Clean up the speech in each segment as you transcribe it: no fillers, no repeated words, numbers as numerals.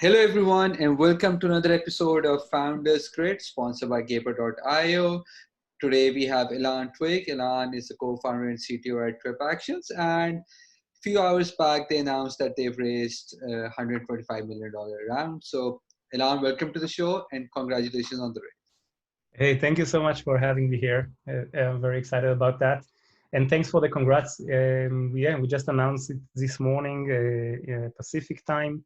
Hello, everyone, and welcome to another episode of Founders Grid, sponsored by Gaper.io. Today, we have Ilan Twig. Ilan is the co-founder and CTO at TripActions. And a few hours back, they announced that they've raised a $125 million round. So, Ilan, welcome to the show, and congratulations on the raise. Hey, thank you so much for having me here. I'm very excited about that. And thanks for the congrats. We just announced it this morning, Pacific time.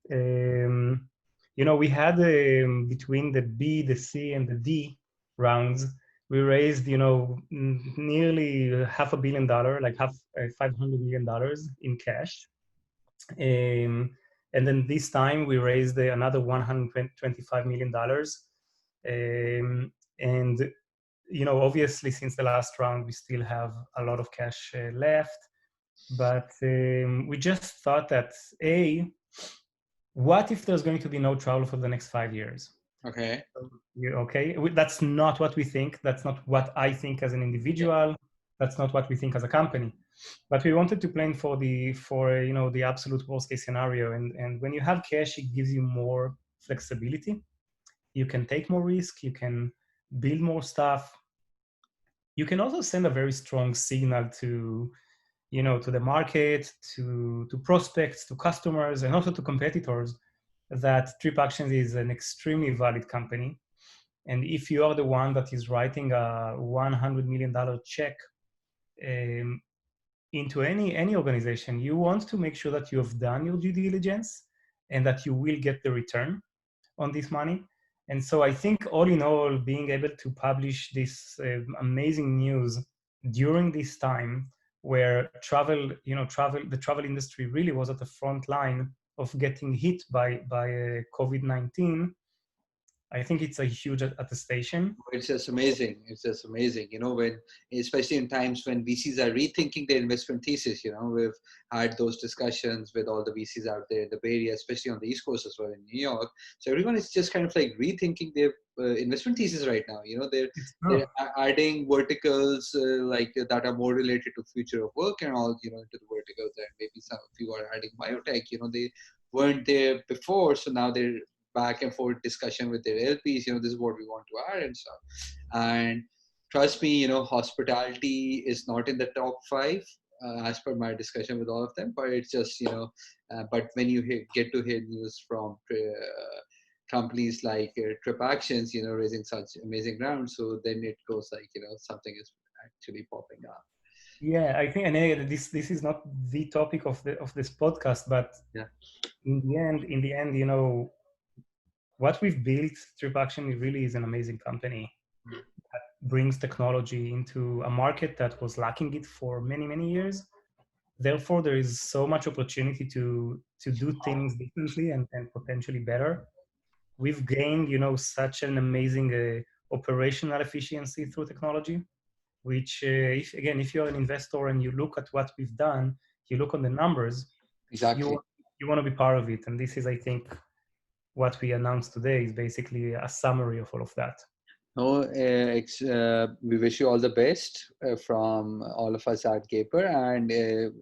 We had between the B, the C, and the D rounds, we raised, nearly $500 million, like $500 million in cash. And then this time we raised another $125 million. And obviously, since the last round, we still have a lot of cash left. But we just thought that, what if there's going to be no travel for the next 5 years? Okay. Okay. That's not what we think. That's not what I think as an individual. Yeah. That's not what we think as a company. But we wanted to plan for the absolute worst case scenario. And when you have cash, it gives you more flexibility. You can take more risk. You can build more stuff. You can also send a very strong signal to the market, to prospects, to customers, and also to competitors that TripActions is an extremely valid company. And if you are the one that is writing a $100 million check into any organization, you want to make sure that you have done your due diligence and that you will get the return on this money. And so I think all in all, being able to publish this amazing news during this time where the travel industry really was at the front line of getting hit by COVID-19, I think it's a huge attestation. It's just amazing. It's just amazing. Especially in times when VCs are rethinking their investment thesis, we've had those discussions with all the VCs out there in the Bay Area, especially on the East Coast as well in New York. So everyone is just kind of like rethinking their investment thesis right now. They're adding verticals that are more related to future of work and all, into the verticals. And maybe some of you are adding biotech, they weren't there before. So now they're back and forth discussion with their LPs, this is what we want to add and stuff. And trust me, hospitality is not in the top 5 as per my discussion with all of them, but it's just, but when you get to hear news from companies like TripActions, raising such amazing rounds, so then it goes like, something is actually popping up. Yeah, I think, and this is not the topic of this podcast, but yeah, in the end, what we've built, TripActions, really is an amazing company that brings technology into a market that was lacking it for many, many years. Therefore, there is so much opportunity to do things differently and potentially better. We've gained, such an amazing operational efficiency through technology, which, if you're an investor and you look at what we've done, you look on the numbers, exactly. You want to be part of it. And this is, I think, what we announced today is basically a summary of all of that. We wish you all the best from all of us at Gaper, and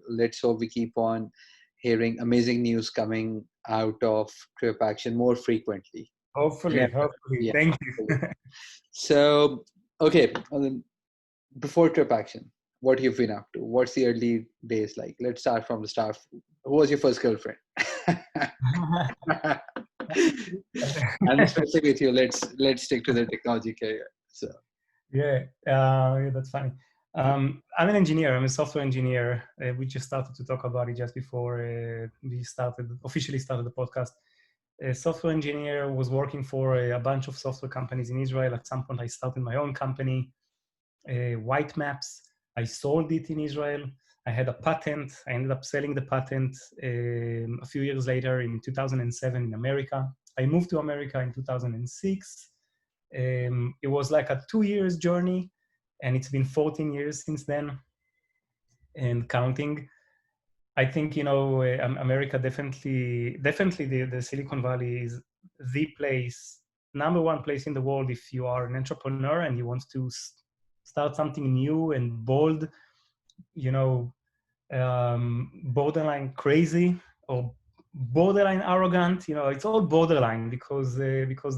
let's hope we keep on hearing amazing news coming out of TripAction more frequently. Hopefully. Yeah. Thank you. So, okay, before TripAction, what you've been up to? What's the early days like? Let's start from the start. Who was your first girlfriend? I'm especially with you. Let's stick to the technology career. So yeah, that's funny. I'm an engineer. I'm a software engineer. We just started to talk about it just before we officially started the podcast. A software engineer, was working for a bunch of software companies in Israel. At some point, I started my own company, White Maps. I sold it in Israel. I had a patent. I ended up selling the patent a few years later in 2007 in America. I moved to America in 2006. It was like a 2 years journey, and it's been 14 years since then and counting. I think, America definitely the Silicon Valley is the place, number one place in the world if you are an entrepreneur and you want to start something new and bold, borderline crazy or borderline arrogant. It's all borderline because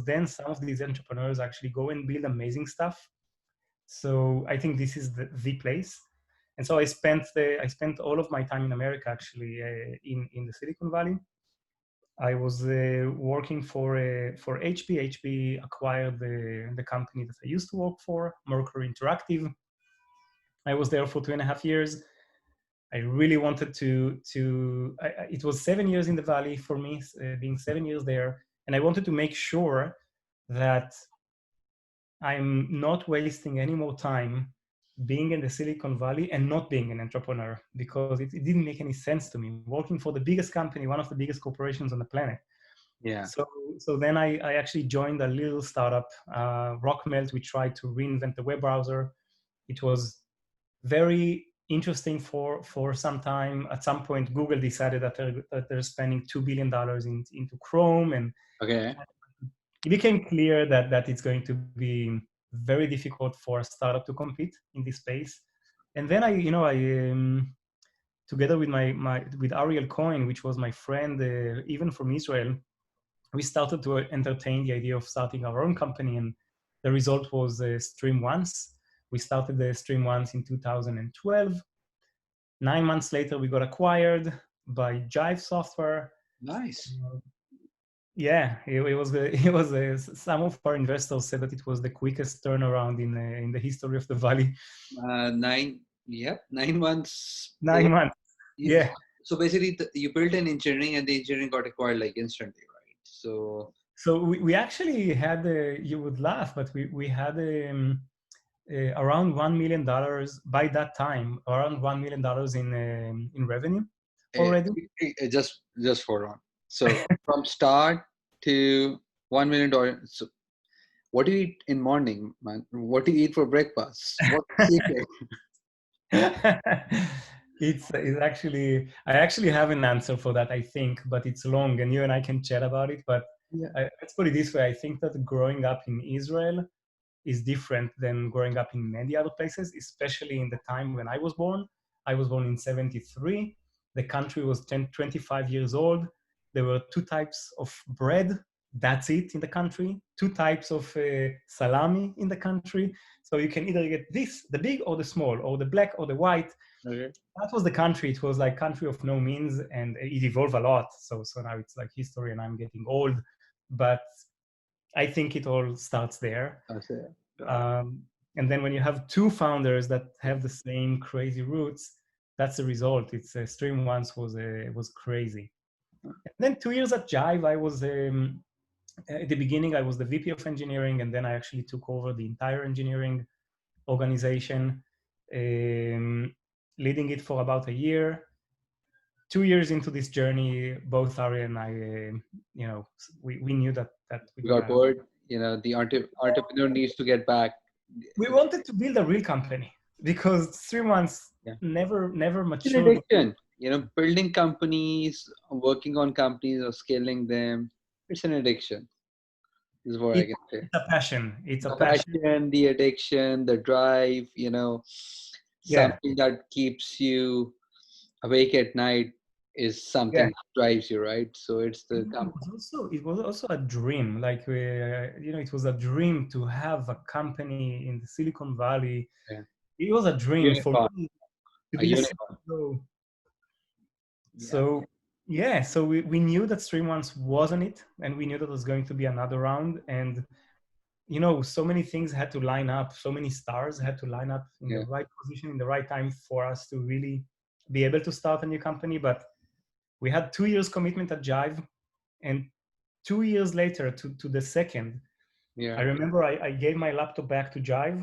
then some of these entrepreneurs actually go and build amazing stuff. So I think this is the place. And so I spent all of my time in America actually in the Silicon Valley. I was working for HP. HP acquired the company that I used to work for, Mercury Interactive. I was there for 2.5 years. I really wanted it was 7 years in the Valley for me, being 7 years there. And I wanted to make sure that I'm not wasting any more time being in the Silicon Valley and not being an entrepreneur, because it didn't make any sense to me. Working for the biggest company, one of the biggest corporations on the planet. Yeah. So then I actually joined a little startup, Rockmelt. We tried to reinvent the web browser. It was very interesting for some time. At some point, Google decided that they're spending $2 billion into Chrome, and Okay. it became clear that it's going to be very difficult for a startup to compete in this space. And then I together with with Ariel Cohen, which was my friend, even from Israel, we started to entertain the idea of starting our own company, and the result was Stream Once. We started the Stream Once in 2012. 9 months later, we got acquired by Jive Software. Nice. Yeah, it was it was some of our investors said that it was the quickest turnaround in the history of the Valley. 9 months. 9 months. You, Yeah. so basically, you built an engineering, and the engineering got acquired like instantly, right? So we actually had you would laugh, but we had around $1 million by that time, around $1 million in revenue eh, already. just for on. So from start to $1 million. So what do you eat in morning, man? What do you eat for breakfast? What's the secret? It's actually, I actually have an answer for that, I think, but it's long, and you and I can chat about it. But Yeah. let's put it this way: I think that growing up in Israel is different than growing up in many other places, especially in the time when I was born. I was born in 73. The country was 25 years old. There were two types of bread. That's it in the country. Two types of salami in the country. So you can either get this, the big or the small, or the black or the white. Okay. That was the country. It was like country of no means, and it evolved a lot. So now it's like history, and I'm getting old. But I think it all starts there. That's it. And then when you have two founders that have the same crazy roots, that's the result. It's Stream Once was crazy. And then 2 years at Jive, I was at the beginning I was the VP of engineering, and then I actually took over the entire engineering organization, leading it for about a year. 2 years into this journey, both Ari and I, we knew that We got bored. The entrepreneur needs to get back. we wanted to build a real company because 3 months Yeah. never It's an matured. addiction. Building companies, working on companies, or scaling them. It's an addiction. Is what I can say. It's a passion. It's a The passion. passion, the addiction, the drive. Yeah. Something that keeps you awake at night is something Yeah. that drives you, right? So it's the It was also a dream. Like it was a dream to have a company in the Silicon Valley. yeah. It was a dream for Unicorn. me to A be the unicorn. CEO. Yeah. So yeah, so we knew that Stream Once wasn't it, and we knew that there was going to be another round, and so many things had to line up, so many stars had to line up in the Yeah. right position, in the right time for us to really be able to start a new company. But we had 2 years commitment at Jive, and 2 years later to the second, Yeah. I remember I gave my laptop back to Jive,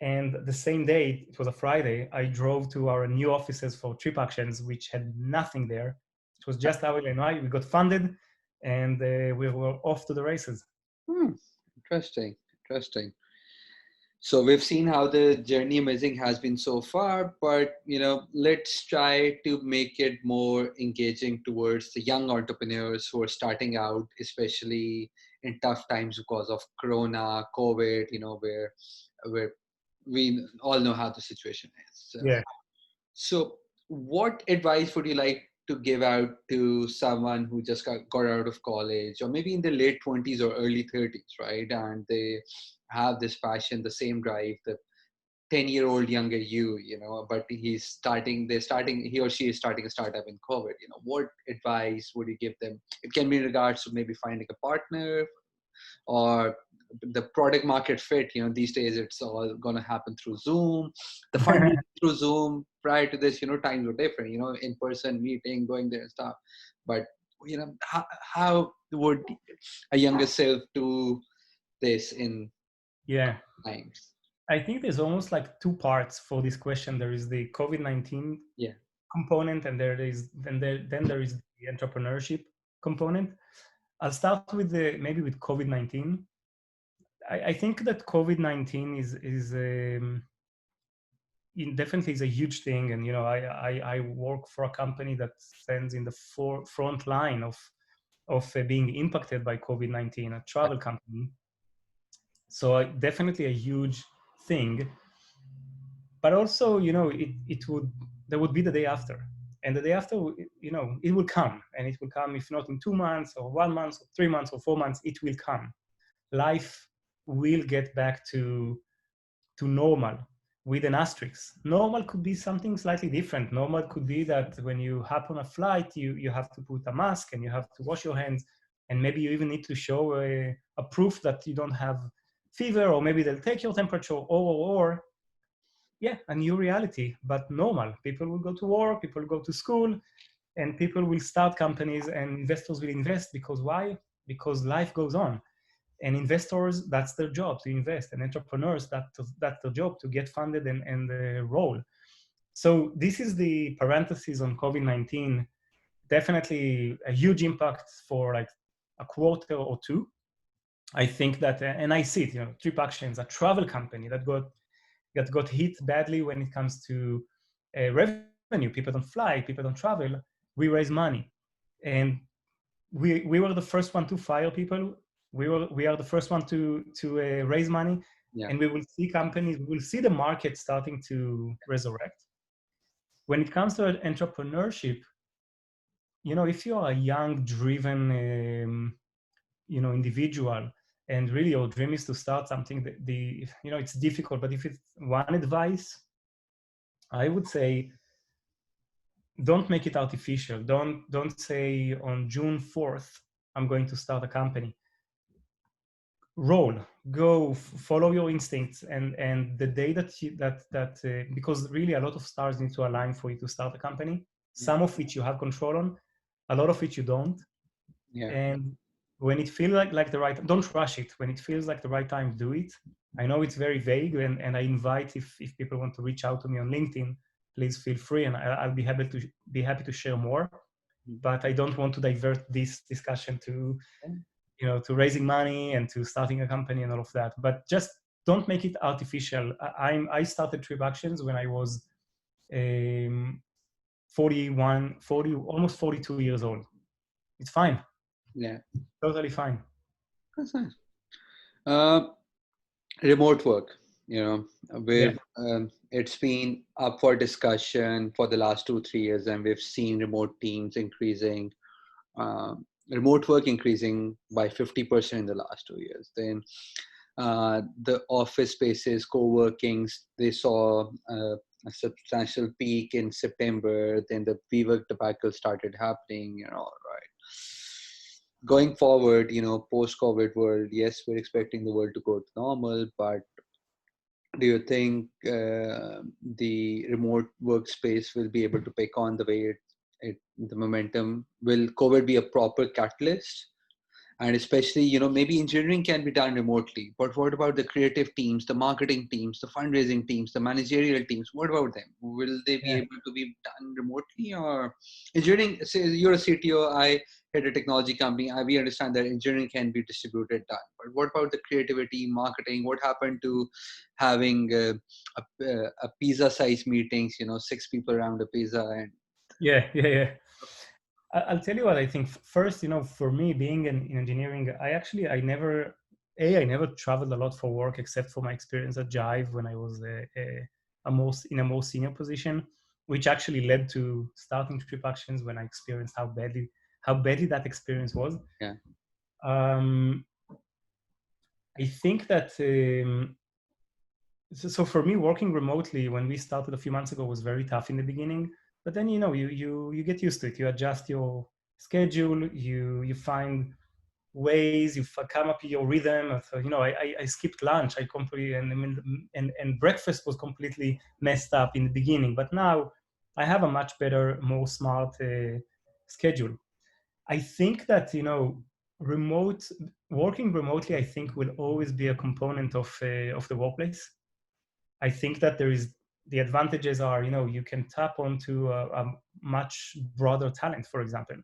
and the same day, it was a Friday, I drove to our new offices for TripActions, which had nothing there. It was just Ariel and I. We got funded, and we were off to the races. Interesting. So we've seen how the journey amazing has been so far, but let's try to make it more engaging towards the young entrepreneurs who are starting out, especially in tough times because of Corona, COVID. Where we all know how the situation is. Yeah. So what advice would you like to give out to someone who just got out of college, or maybe in their late 20s or early 30s, right? And they have this passion, the same drive, the 10-year-old younger but he or she is starting a startup in COVID. What advice would you give them? It can be in regards to maybe finding a partner, or the product market fit. These days it's all going to happen through Zoom, the fundraising through Zoom. Prior to this, times were different, in person meeting, going there and stuff. But how would a younger self do this in Yeah. times? I think there's almost like two parts for this question. There is the COVID-19 component, and there is then there is the entrepreneurship component. I'll start with maybe with COVID-19. I think that COVID-19 definitely is a huge thing, and I work for a company that stands in the front line of being impacted by COVID-19, a travel company. So definitely a huge thing. But also, there would be the day after, and the day after, it will come, and it will come, if not in 2 months or 1 month or 3 months or 4 months, it will come. Life will get back to normal, with an asterisk. Normal could be something slightly different. Normal could be that when you hop on a flight, you have to put a mask and you have to wash your hands, and maybe you even need to show a proof that you don't have fever, or maybe they'll take your temperature, or a new reality, but normal. People will go to work, people will go to school, and people will start companies, and investors will invest. Because why? Because life goes on. And investors, that's their job, to invest. And entrepreneurs, that's their job, to get funded and roll. So this is the parenthesis on COVID-19. Definitely a huge impact for like a quarter or two. I think that, and I see it, TripActions, a travel company that got hit badly when it comes to revenue. People don't fly, people don't travel. We raise money. And we were the first one to fire people. We are the first one to raise money, and we will see companies, we will see the market starting to resurrect. When it comes to entrepreneurship, if you are a young, driven, individual, and really your dream is to start something, it's difficult. But if it's one advice, I would say, don't make it artificial. Don't say on June 4th, I'm going to start a company. Roll, go, follow your instincts, and the day that because really a lot of stars need to align for you to start a company. Some of which you have control on, a lot of which you don't. And when it feels like the right, don't rush it. When it feels like the right time, do it. I know it's very vague, and I invite, if people want to reach out to me on LinkedIn, please feel free, and I'll be happy to share more. But I don't want to divert this discussion to to raising money and to starting a company and all of that. But just don't make it artificial. I started TripActions when I was 40, almost 42 years old. It's fine. Yeah. Totally fine. That's nice. Remote work, it's been up for discussion for the last 2-3 years, and we've seen remote teams increasing, remote work increasing by 50% in the last 2 years. Then the office spaces, co-workings, they saw a substantial peak in September. Then the WeWork debacle started happening, right? Going forward, post-COVID world, yes, we're expecting the world to go to normal, but do you think the remote workspace will be able to pick on the way the momentum? Will COVID be a proper catalyst? And especially, maybe engineering can be done remotely, but what about the creative teams, the marketing teams, the fundraising teams, the managerial teams? What about them? Will they be able to be done remotely? Or engineering, say you're a CTO, I head a technology company, we understand that engineering can be distributed done. But what about the creativity, marketing? What happened to having a pizza-sized meetings, 6 people around a pizza? And I'll tell you what I think. First, for me, being in engineering, I never traveled a lot for work, except for my experience at Jive when I was in a more senior position. which actually led to starting TripActions when I experienced how badly that experience was. Yeah. I think that so for me, working remotely when we started a few months ago was very tough in the beginning. But then you get used to it. You adjust your schedule. You find ways. You come up with your rhythm. So, I skipped lunch. I completely and breakfast was completely messed up in the beginning. But now I have a much better, more smart schedule. I think that working remotely, I think, will always be a component of the workplace. I think that the advantages are, you can tap onto a much broader talent, for example,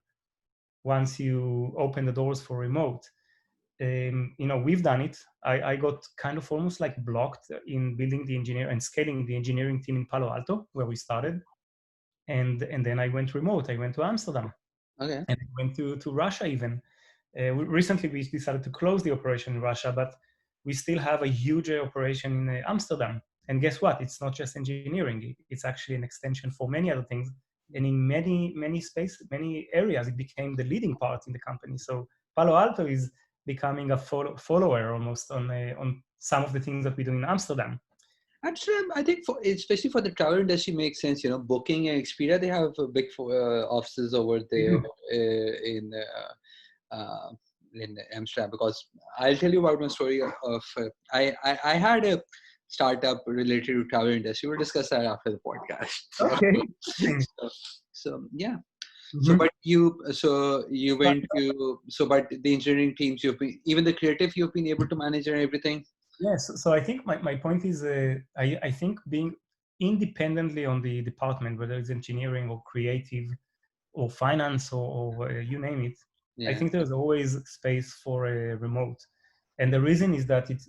once you open the doors for remote. We've done it. I got kind of almost like blocked in building the engineer and scaling the engineering team in Palo Alto, where we started. And then I went remote. I went to Amsterdam. Okay. And I went to Russia even. Recently, we decided to close the operation in Russia, but we still have a huge operation in Amsterdam. And guess what? It's not just engineering. It's actually an extension for many other things. And in many spaces, many areas, it became the leading part in the company. So Palo Alto is becoming a follower almost on some of the things that we do in Amsterdam. Amsterdam, I think, especially for the travel industry, makes sense. Booking and Expedia, they have big offices over there in Amsterdam. Because I'll tell you about my story of I had a startup related to travel industry. We'll discuss that after the podcast. So, Okay. so yeah. Mm-hmm. So you went to, but the engineering teams, even the creative, you've been able to manage and everything. Yes. So I think my point is, I think being independently on the department, whether it's engineering or creative or finance or you name it, I Yeah. think there's always space for a remote. And the reason is that it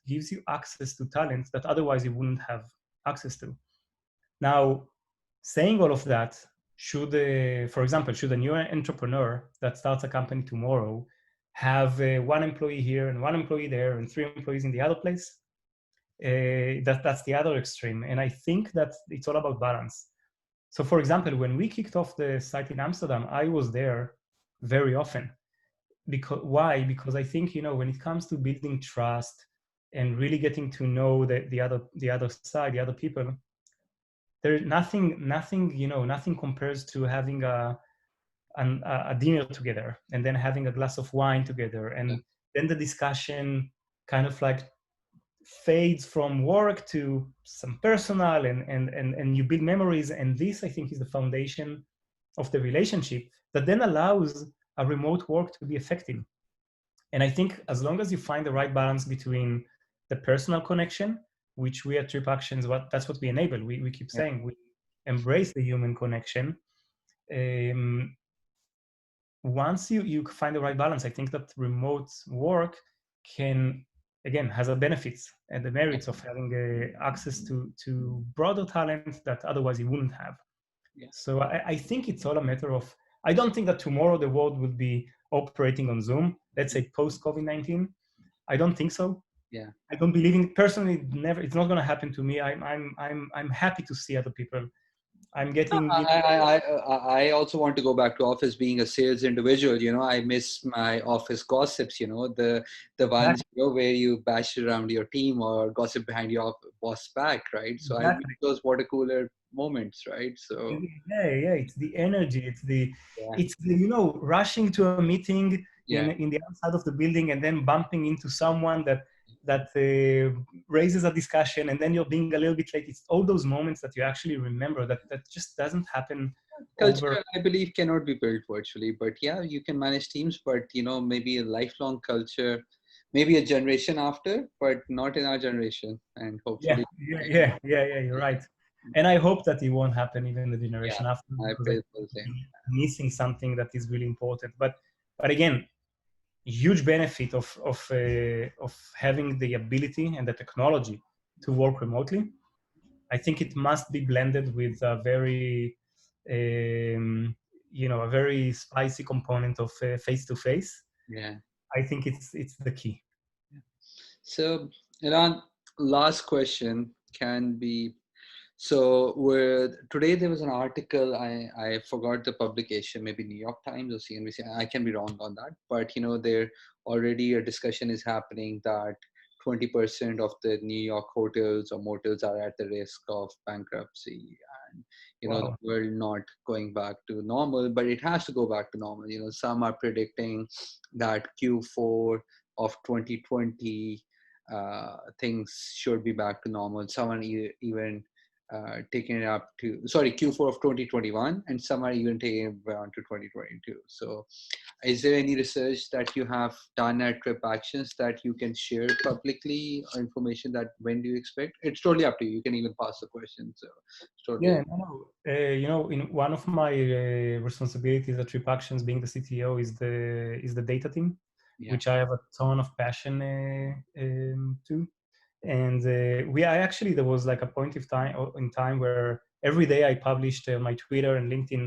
gives you access to talent that otherwise you wouldn't have access to. Now, saying all of that, for example, should a new entrepreneur that starts a company tomorrow have one employee here and one employee there and 3 employees in the other place? That's the other extreme. And I think that it's all about balance. So for example, when we kicked off the site in Amsterdam, I was there very often. Why? Because I think, when it comes to building trust and really getting to know the other side, the other people, there's nothing compares to having a dinner together and then having a glass of wine together. And then the discussion kind of like fades from work to some personal and you build memories. And this, I think, is the foundation of the relationship that then allows a remote work to be effective. And I think as long as you find the right balance between the personal connection, which we at TripActions, that's what we enable. We keep saying we embrace the human connection. Once you find the right balance, I think that remote work has a benefits and the merits of having access to broader talent that otherwise you wouldn't have. Yeah. So I think it's all a matter of, I don't think that tomorrow the world would be operating on Zoom, let's say post COVID-19. I don't think so. Yeah. I don't believe in personally, never, it's not going to happen to me. I'm happy to see other people. I'm getting, I also want to go back to office being a sales individual. I miss my office gossips, the ones, where you bash around your team or gossip behind your boss back, right? So I miss those water cooler moments, right? So it's the energy, it's the rushing to a meeting in the outside of the building and then bumping into someone that raises a discussion and then you're being a little bit late. It's all those moments that you actually remember that just doesn't happen. Culture, I believe, cannot be built virtually, but yeah, you can manage teams, but maybe a lifelong culture, maybe a generation after, but not in our generation. And hopefully, you're right. And I hope that it won't happen even the generation after, because I feel the same. Missing something that is really important. But again, huge benefit of having the ability and the technology to work remotely. I think it must be blended with a very a very spicy component of face-to-face. Yeah. I think it's the key. So, Ilan, last question can be, So today there was an article, I forgot the publication, maybe New York Times or CNBC. I can be wrong on that, but there already a discussion is happening that 20% of the New York hotels or motels are at the risk of bankruptcy, and the Wow. world not going back to normal, but it has to go back to normal. Some are predicting that Q4 of 2020 things should be back to normal. Someone even taking it up to Q4 of 2021, and some are even taking it on to 2022. So is there any research that you have done at TripActions that you can share publicly, or information that when do you expect? It's totally up to you. You can even pass the question. So it's totally Yeah, up. no, in one of my responsibilities at TripActions, being the CTO, is the data team, Yeah. which I have a ton of passion to. And I actually, there was like a point in time where every day I published my Twitter and LinkedIn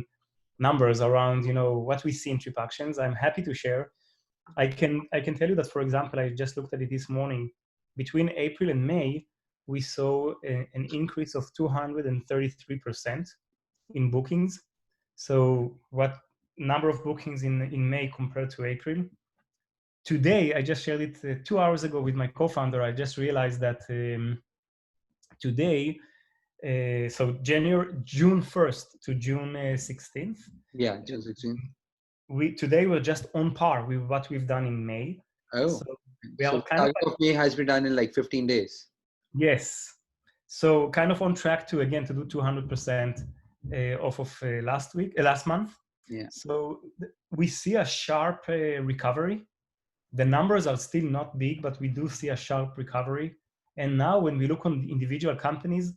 numbers around what we see in TripActions. I'm happy to share. I can tell you that, for example, I just looked at it this morning. Between April and May, we saw an increase of 233% in bookings. So what number of bookings in May compared to April? Today, I just shared it 2 hours ago with my co-founder. I just realized that today, so June 1st to June 16th, Yeah, June 16th. today we're just on par with what we've done in May. Oh, So we so are the kind of target of May has been done in like 15 days. yes. So kind of on track to do 200% off of last month. Yeah. So we see a sharp recovery. The numbers are still not big, but we do see a sharp recovery. And now when we look on individual companies,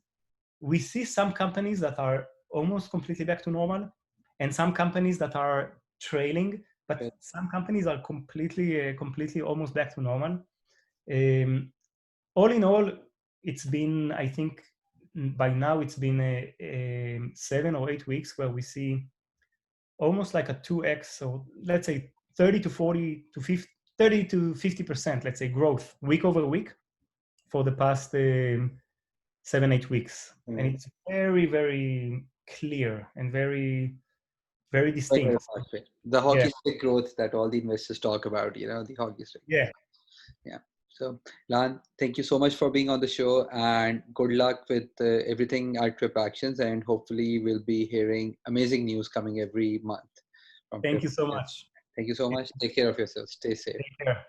we see some companies that are almost completely back to normal, and some companies that are trailing, but Okay. some companies are completely almost back to normal. Um, all in all, it's been, I think, by now it's been 7 or 8 weeks where we see almost like a 2x, so let's say 30 to 40 to 50, 30 to 50%, let's say, growth week over week for the past 7, 8 weeks. And Mm. it's very, very clear and very, very Very, very distinct. fast way. The Yeah. hockey stick growth that all the investors talk about, the hockey stick. Yeah. Yeah. So, Lan, thank you so much for being on the show, and good luck with everything at TripActions. And hopefully, we'll be hearing amazing news coming every month from Thank you so TripActions. much. Thank you so much. Take care of yourself. Stay safe. Take care.